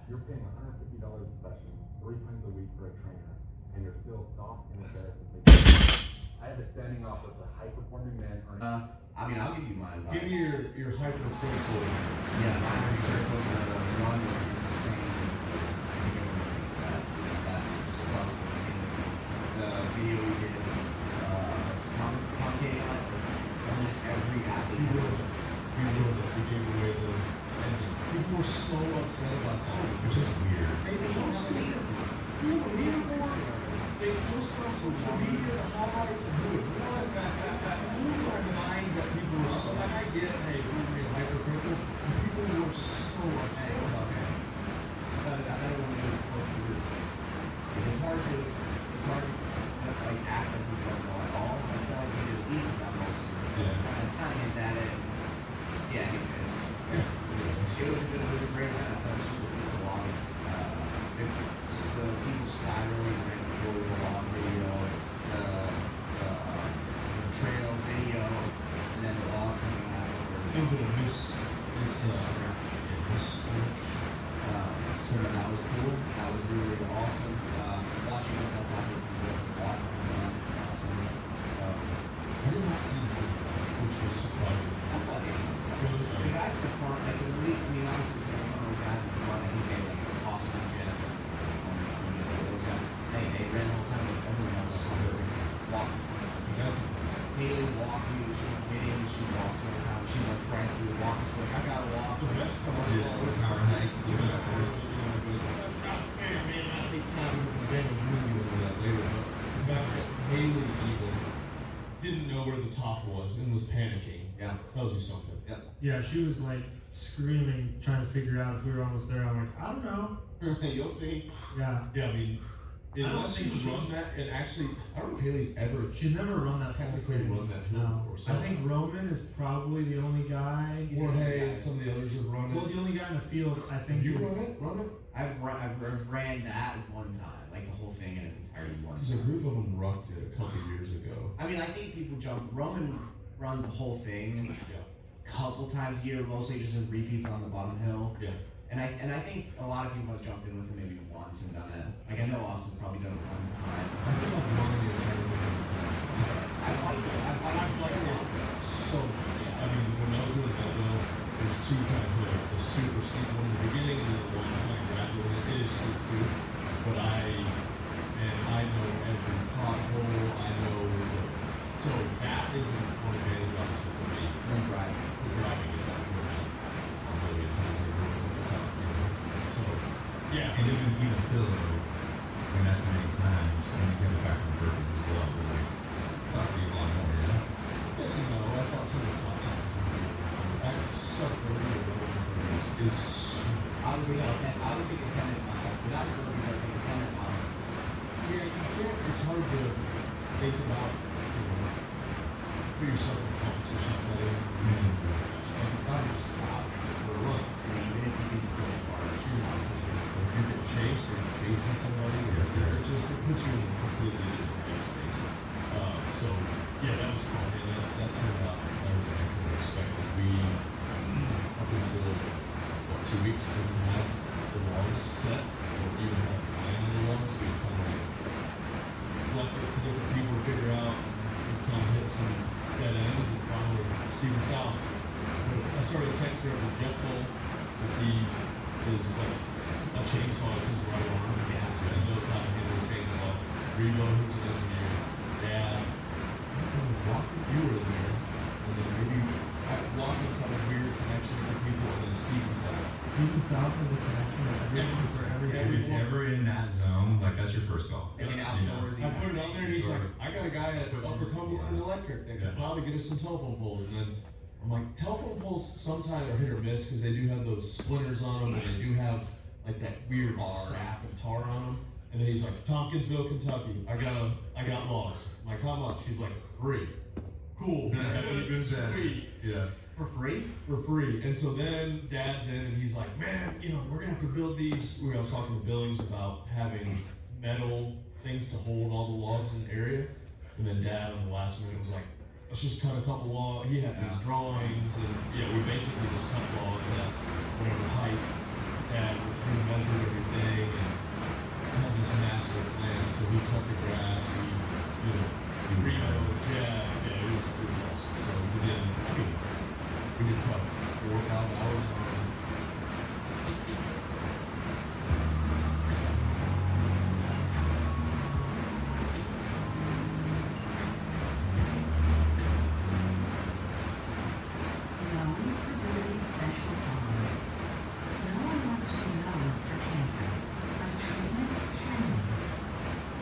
You're paying $150 a session, 3 times a week for a trainer, and you're still soft and embarrassed to take it. I had a standing off with a high-performing man earning. I mean, I'll give you my advice. Give me your hypercritical. Yeah, my hypercritical run was insane. I think everyone thinks that's possible. The video we did, commentating on it, almost every athlete. We gave away the engine. People were so upset about that, which is weird. They posted it. They posted on social media the highlights and who it won. It blew my mind that people were so, like I get, hey, we're being hypercritical, but people were so upset about that. But I don't want to go through this. It's hard to like act like we don't know at all. I feel like we did at least about most of it. Yeah. I kind of hit at it. Yeah, anyways. It was a great run. I thought it was super cool to watch. The people spiraling right before the long video, the trail video, and then the log coming out. Something this stretch. Yeah. Tells you something. Yeah, she was like screaming, trying to figure out if we were almost there. I'm like, I don't know. You'll see. Yeah. Yeah, I mean, I don't unless think you run she's- that, and actually, I don't know if Haley's ever She's never run that full technically thing. run that hill No. before. So I think Roman is probably the only guy. Jorge and some of the others have run Well, it. the only guy in the field, I think, Have you is. run it? Run it? I've ran that one time, like the whole thing in its entirety one Because a time. group of them rocked it a couple years ago. I mean, I think people jump. Roman runs the whole thing Yeah. a couple times a year, mostly just as repeats on the bottom hill. Yeah. And I think a lot of people have jumped in with him maybe once and done it. Like I know Austin's probably done it one time. I feel like running the entire weekend. I like it. I like it. So much. I mean, when I was doing that though, there's two kind of hills. The super steep one in the beginning and then the one kind of gradual. It is steep too. But I know every pothole. I know so that isn't one advantage obviously for me. When driving. For driving it that we're not on the way so yeah, And even still, though, when estimating times, and you get the factor of purpose as well, really, thought to be a lot more, yeah? yes and no. I thought some of the top times I sub 30 is I was thinking 10 miles. Without burpees, I think 10 miles. yeah, you can't, it's hard to think about, put yourself in a competition setting. Like, you probably just out for a run. I mean, even if you think you push bars, you're not saying. If you get chased or you're chasing somebody, it puts you in a completely different headspace. So, yeah, that was fun, and that turned out better than I could have expected. We, up until, 2 weeks, didn't have the logs set, or even have a plan on the logs. We kind of left it to different people to figure out, and kind of hit some dead ends, and finally, Steven South. I started a text her from Jeff Cole, because he is like a chainsaw is his right arm. Yeah. And knows how to handle a chainsaw. Rebo, who's an engineer. Dad. You were in there. And then maybe Watkins had a weird connections to people, and then Steven South. Steven South has a connection with everyone for everything. If it's ever in that zone, like, that's your first call. I mean, You know? outdoorsy. I put it on there, and he's like, I got a guy at Upper Cumberland Electric that could Yeah. probably get us some telephone poles. And then I'm like, telephone poles sometimes are hit or miss because they do have those splinters on them, and they do have like that weird sap and tar on them. And then he's like, Tompkinsville, Kentucky. I got logs. I'm like, how much? He's like, free. Cool. Even better. Sweet. Yeah. For free? For free. And so then Dad's in and he's like, man, we're gonna have to build these. I was talking to Billings about having metal things to hold all the logs in the area. And then Dad on the last minute was like, let's just cut a couple logs. He had these drawings, and we basically just cut logs at whatever height. And we measured everything and had this master plan. So we cut the grass, Reno, Jeff, it was awesome. So we did about 4 or 5 hours on Known for building special homes. No one wants to be known for cancer, but treatment can be.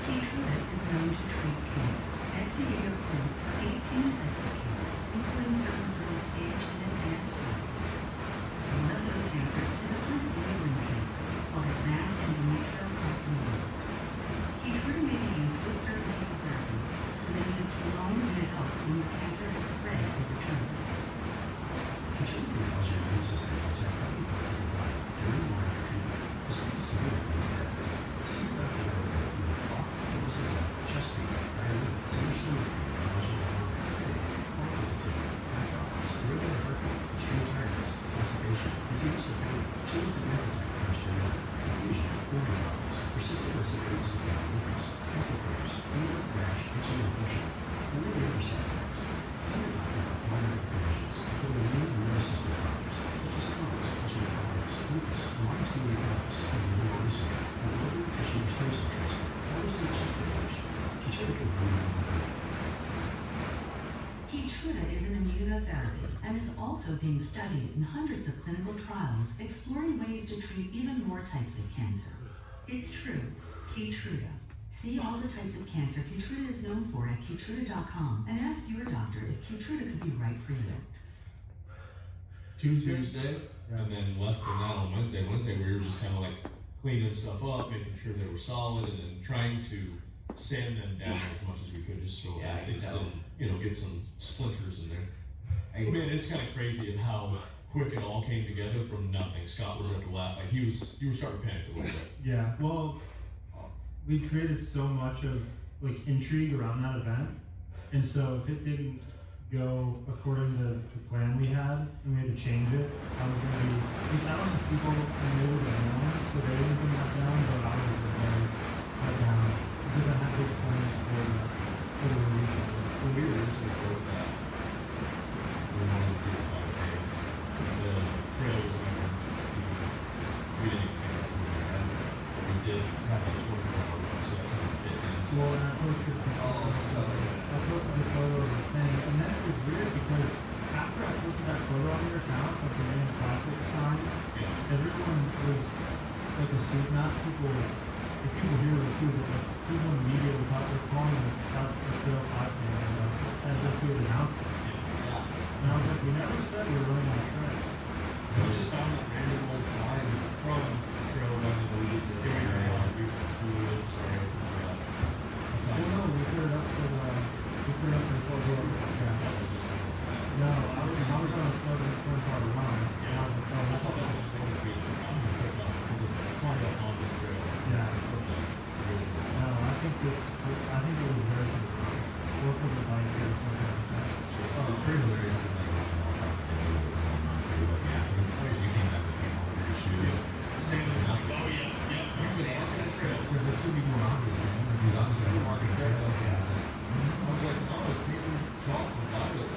Keytruda is known to treat cancer. FDA approved for 18 types of cancer, including certain early stage and advanced cancers. One of those cancers is a kind of labeling cancer called advanced endometrial carcinoma. Keytruda may be used with certain chemotherapies, and then used alone when it helps when the cancer has spread over time. Keytruda can cause your immune system to attack healthy parts of your body during or after treatment, resulting in severe death. See that for cough, shortness of breath, chest pain, diarrhea, severe stomach pain, nausea, headache, cold sensitivity, back problems, irregular heartbeat, extreme tiredness, constipation, dizziness or fainting, chills and appetite questioning, confusion, organ problems, persistent or severe use of bowel movements, acid flares, fever, rash, itching, or infection, and many other side effects. Tell your doctor about moderate conditions, including immune and nervous system problems, such as Crohn's, ulcerative colitis, lupus, myasthenia gravis, and even obesity, and organ, tissue, or stem cell transplant, obviously chest radiation. Keytruda can bring you more. Keytruda is an immunotherapy and is also being studied in hundreds of clinical trials exploring ways to treat even more types of cancer. It's true, Keytruda. See all the types of cancer Keytruda is known for at Keytruda.com and ask your doctor if Keytruda could be right for you. Tuesday, Yeah. and then less than that on Wednesday. Wednesday we were just kind of like cleaning stuff up, making sure they were solid, and then trying to sand them down as much as we could, just so Yeah, I can it's tell. get some splinters in there. I I, mean, it's kind of crazy of how quick it all came together from nothing. Scott was at the lab, like you were starting to panic a little bit. Yeah, well, we created so much of like intrigue around that event, and so if it didn't go according to the plan we had, and we had to change it, I was gonna be. Like, I don't think people knew what was going on, so they didn't bring that down, but I was very let down because I had big plans for the release of it. When we originally wrote that, we wanted to do a 5K. The trail was over. We didn't even think we were gonna have it. But we did have like 24-hour run, so that kind of fit into. Well, and I posted. Oh, so I posted the photo of the thing, and then it was weird because after I posted that photo on your account of the main plastic sign, Yeah. everyone was like assumed not people, the people here were cool, but like people in the media were calling it out the trail 5K and stuff, as if we had announced it. yeah. And I was like, we never said we were running on a trail. We just found that random old sign from the trail down to the Used as Here we the are. area. We sorry, I forgot. The sign. Well, no, we put it up for the, we put it up for the photo. That Yeah. was just one of them. No, I was on a photo in front of our run, and I was like, oh, I thought that was just one of the because it's kind of on the trail. yeah. Really No, I think it was there for the run, or for the bike or something like that. It's pretty hilarious that like all talk video was going on too, like the athletes, because you came back with all of your shoes. Sam was like, oh yeah, yeah. Sam said So it's like could be more obvious, man. Like he's obviously not marking the trail. Yeah. I was like, no, it's paper chalk and violet.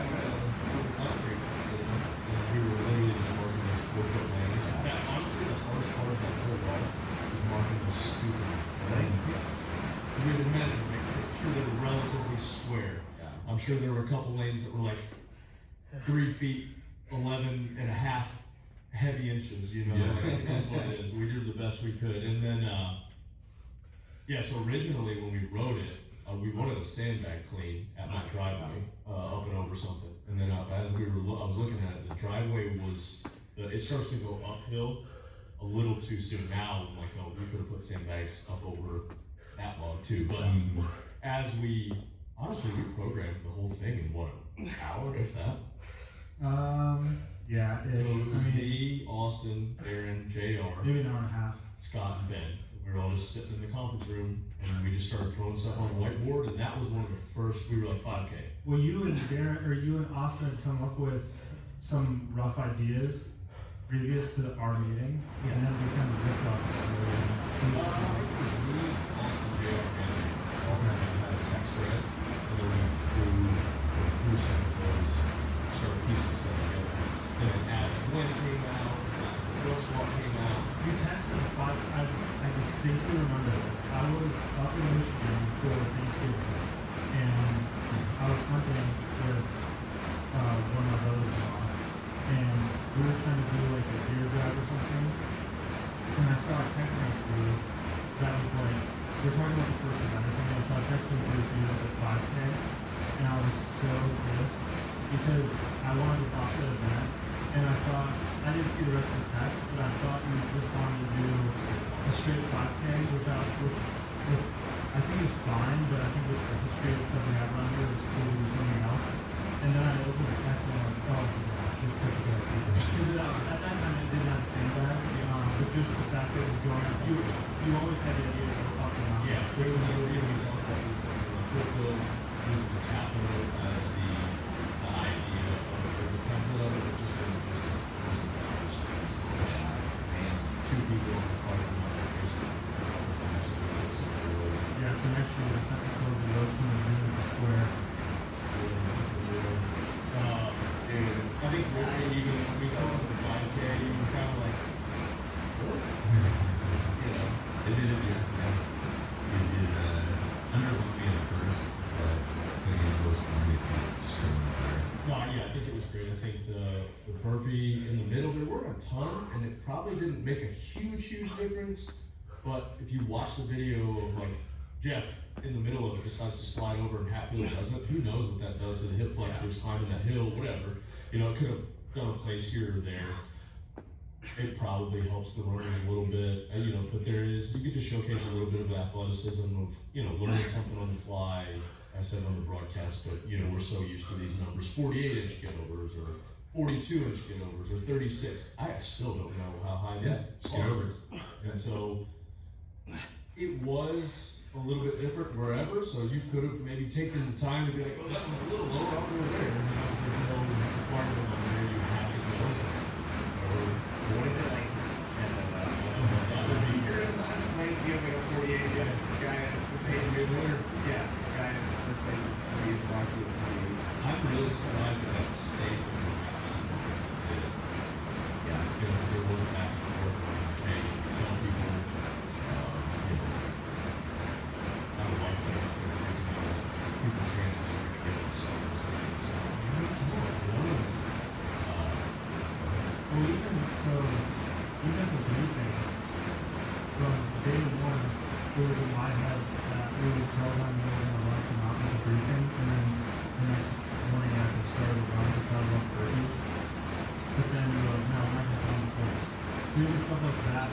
Concrete. And we were literally just marking those 4-foot lanes. That, honestly, the hardest part of that whole run was marking those stupid lanes. We had to measure, make sure they were relatively square. Yeah. I'm sure there were a couple lanes that were like 3 feet, 11 and a half heavy inches, you know, Yeah. like, that's what it is. We did the best we could. And then, yeah, so originally when we wrote it, we wanted a sandbag clean at my driveway, up and over something. And then as we were, I was looking at it, the driveway was, it starts to go uphill a little too soon. Now, I'm like, oh, we could have put sandbags up over that log too. But as we, honestly, we programmed the whole thing in what, an hour, if that? Yeah, So it was me, Austin, Aaron, JR, maybe an hour and a half. Scott, and Ben. We were all just sitting in the conference room, and we just started throwing stuff on the whiteboard, and that was one of the first, we were like 5K. Well, you and Darren, or you and Austin had come up with some rough ideas previous to our meeting, and then we kind of ripped off. It was me, Austin, JR, and Aaron. All kind of had a text thread, and then we threw some of those, started piecing stuff together. And then as when it came out, as the first one came out, You texted I distinctly remember this. I was up in Michigan for Thanksgiving, and I was hunting with one of my brothers-in-law, and we were trying to do like a deer drive or something, and I saw a text come through that was like, we're talking about the first event, and I saw a text come through for you at 5K, and I was so pissed, because I wanted this offset event, and I thought, I didn't see the rest of the text, but I thought you just wanted to do a straight 5K without, with I think it's fine, but I think with the history and stuff we have around here, it's cool to do something else. And then I opened the text and I'm like, oh my gosh, this is such a good idea. Because at that time it didn't have the same bag, but just the fact that it was going up, you always had the idea to go up and down. yeah, there was a reason we talked about this, like, the foothill, using the capital as the idea of the template of it, but just in the two people on the fight on Facebook. Yeah, so next year we're set to close the road from the green to the square. And I think really even when we saw the 5K, you were kind of like, what? You know, They did it, yeah. We did, under what we had first, but so he was going to screaming there. no, yeah, I think it was great. I think the burpee in the middle, there weren't a ton, and it probably didn't make a huge difference. But if you watch the video of like Jeff in the middle of it decides to slide over and Hatfield doesn't, who knows what that does to the hip flexors, climbing that hill, whatever. You know, it could have gonna place here or there. It probably helps the runners a little bit, but you get to showcase a little bit of athleticism of, learning something on the fly. I said on the broadcast, but we're so used to these numbers, 48-inch get-overs or 42-inch get-overs or 36. I still don't know how high that get-overs. And so it was a little bit different wherever, so you could have maybe taken the time to be like, oh, that was a little lower out there. There's no requirement on there, you have to go this. What if it like, you're in last place, you have like a 48, guy who pays me a winner. Yeah, guy in first place is 48, varsity with 48. I'm really surprised that that stayed in the house as long as it did. Yeah. Because there wasn't back and forth communication. Some people, I would like to think about people's hands are going to get themselves. Well, even at the briefing, from day one, it was in my head that we would tell them they were going to run come out with the briefing, and then the next morning after started the run, we tell them burpees. But then we were like, no, we're not going to tell them first. So even stuff like that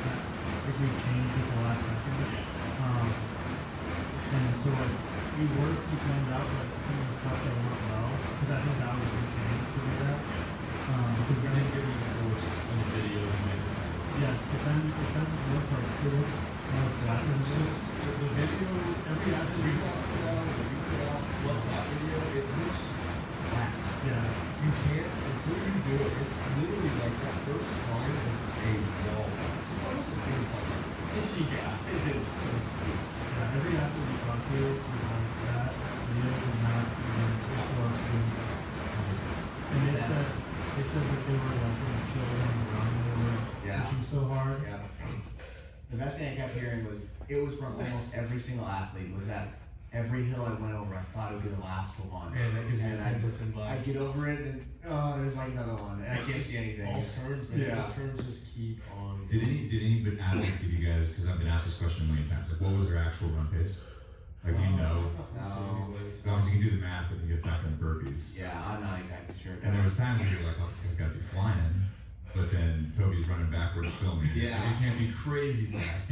if we changed at the last second. And so like, we planned out like some of the stuff that went well, because I think that was a good thing to do that. Because I didn't give you the course in the video. yes, but then it doesn't look like it looks more flat than this. The video, every athlete you put out, plus that video, it looks flat. Yeah. You can't, until you do it, it's literally like that first line is a wall. It's almost a ping pong. Yeah, it is so stupid. Yeah, every athlete we talk to is like that video is not even close to this. And they said that they were like really chilling on the ground, they were pushing so hard. Yeah. The best thing I kept hearing was, it was from almost every single athlete, was that every hill I went over, I thought it would be the last one. Man, that gives me And templates and I vibes. get over it and, there's like another one, and I can't see anything. False turns, man. Yeah. Those turns just keep on. Did any athletes give you guys, because I've been asked this question a million times, like what was their actual run pace? Like, do you know? No. Obviously, you can do the math, but then you get back in the burpees. Yeah, I'm not exactly sure. And there was times where you're like, oh, this guy's got to be flying, but then Toby's running backwards filming. Yeah. It can't be crazy fast,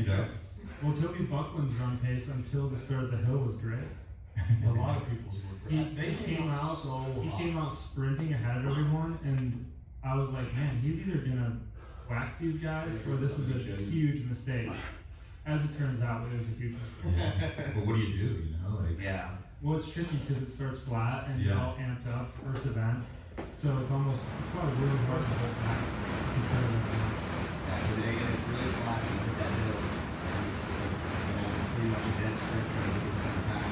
Well, Toby Buckland's run pace until the start of the hill was great. A lot of people's were great. He came out so He hot. came out sprinting ahead of everyone, and I was like, man, he's either gonna wax these guys or this is a huge mistake. As it turns out, it was a huge mistake. Yeah. But what do? Like, Yeah. Well, it's tricky because it starts flat and you're Yeah. all amped up first event, so it's probably really hard to hold back if you start with that. Yeah, because again, it's really flat, you put that hill, and pretty much a dead sprint trying to get the back.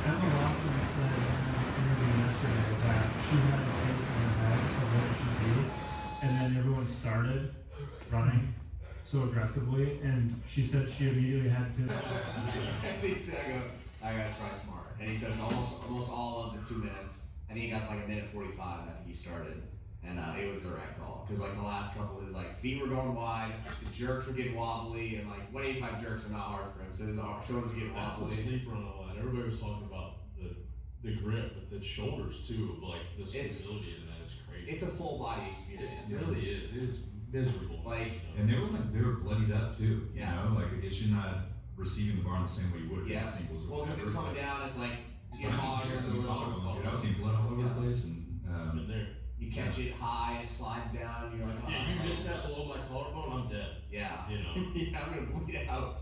Emma Lawson said in an interview yesterday that she had a pace in her head of what it should be, and then everyone started running so aggressively, and she said she immediately had to. I got probably smart. And he took almost all of the 2 minutes. I think he got to like a minute 45, and I think he started. And it was the right call. Because like the last couple, his like feet were going wide, the jerks were getting wobbly, and like 185 jerks are not hard for him. So his shoulders getting That's the wobbly. sleeper on the line. Everybody was talking about the grip, but the shoulders too, like the stability in that is crazy. It's a full body experience. It really is. It is miserable. Like, and they were bloodied up too. Yeah. Like I guess you're not receiving the bar in the same way you would if Yeah. it was singles or well, because it's whatever, coming but- down, it's like you get bogged Yeah, a little. I was seeing blood all over the place, and Been there. You catch it high, it slides down, and you're like, oh. Yeah, you miss that below my collarbone, I'm dead. Yeah. You know. Yeah, I'm gonna bleed out.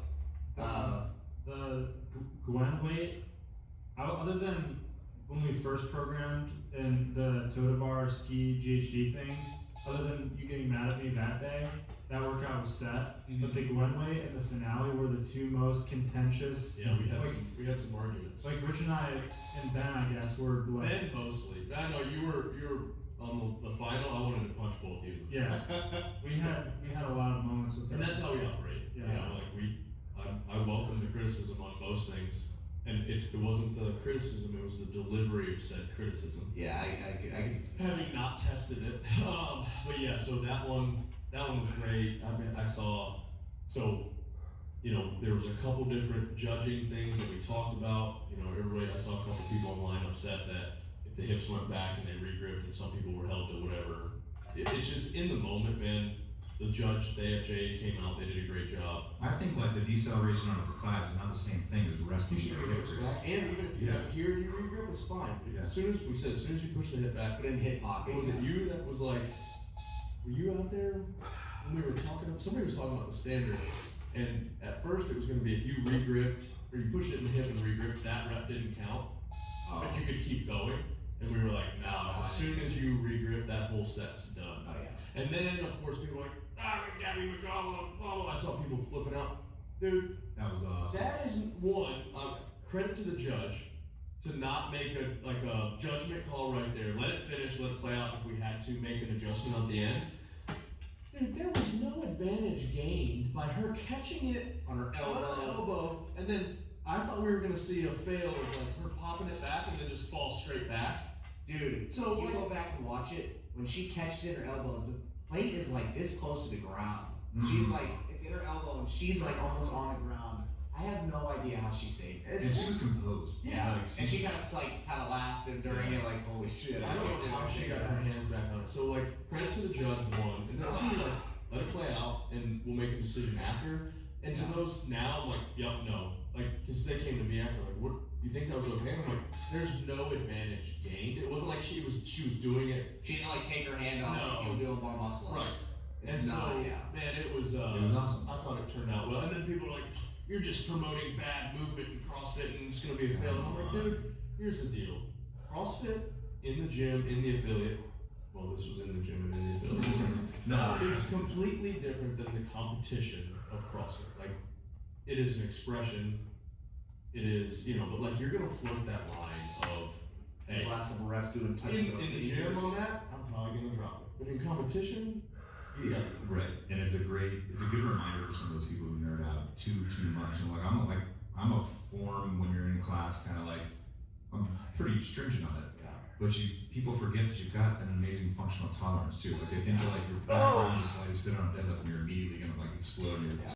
The Gwen weight, other than when we first programmed in the Toda Bar ski GHD thing, other than you getting mad at me that day, that workout was set. But the Gwen weight and the finale were the two most contentious. Yeah, we had some arguments. Like Rich and I and Ben, I guess, were like. Ben mostly. I know you were on the final. I wanted to punch both of you. In the Yeah. face. We had a lot of moments with And that. that's how we operate. Yeah. You know, like I welcome the criticism on most things, and it wasn't the criticism; it was the delivery of said criticism. Yeah, I can. Having not tested it, but yeah, so that one was great. I mean, I saw, so, you know, there was a couple different judging things that we talked about. You know, I saw a couple people online upset that if the hips went back and they regripped, and some people were held to whatever. It's just in the moment, man. The judge, the AFJ came out, they did a great job. I think like the deceleration on upper thighs is not the same thing as resting You should your hip hip raise. back, and even if you have here and you regrip, it's fine. Yeah. As soon as we said, as soon as you push the hip back, Put it in the hip pocket. was it you that was like, were you out there when we were talking? Somebody was talking about the standard, and at first it was going to be if you regripped or you pushed it in the hip and regripped, that rep didn't count, but you could keep going. And we were like, nah, as soon as you regrip, that whole set's done. Oh yeah. And then of course people were like, Gabby McCall, blah, blah. I saw people flipping out. Dude, That was awesome. that is one, credit to the judge to not make a judgment call right there. Let it finish, let it play out. If we had to make an adjustment at the end. Dude, there was no advantage gained by her catching it On her on her elbow, and then I thought we were gonna see a fail of like her popping it back and then just fall straight back. Dude, So, so you like- go back and watch it, when she catches it in her elbow, the plate is like this close to the ground. She's like, it's in her elbow and she's like almost on the ground. I have no idea how she saved it. And she was composed. Yeah, Like, and she kind of laughed and during it like, holy shit. I don't know how she got her hands back on it. So like, credit to the judge, one, and then two, like, let it play out, and we'll make a decision after. And to those now, I'm like, yep, no, like, because they came to me after, like, what, you think that was okay? I'm like, there's no advantage gained. It wasn't like she was doing it. She didn't like take her hand off No. and you'll do more muscle ups. Right. And It's so, not, yeah. man, it was awesome. I thought it turned out well. And then people were like, you're just promoting bad movement in CrossFit and it's gonna be a fail. And I'm like, dude, here's the deal. CrossFit in the gym, in the affiliate, well, this was in the gym and in the affiliate, No. is completely different than the competition of CrossFit. Like, it is an expression, it is, you know, but like, you're gonna float that line of, Those hey, last couple reps doing touching in the gym on that, I'm probably gonna drop it. But in competition, you Yeah, got right. And it's a good reminder for some of those people who nerd out too much. And I'm a form when you're in class, kind of like, I'm pretty stringent on it. Yeah. But people forget that you've got an amazing functional tolerance too. Like they think that like your background is the slightest bit on a deadlift and you're immediately gonna like explode and you're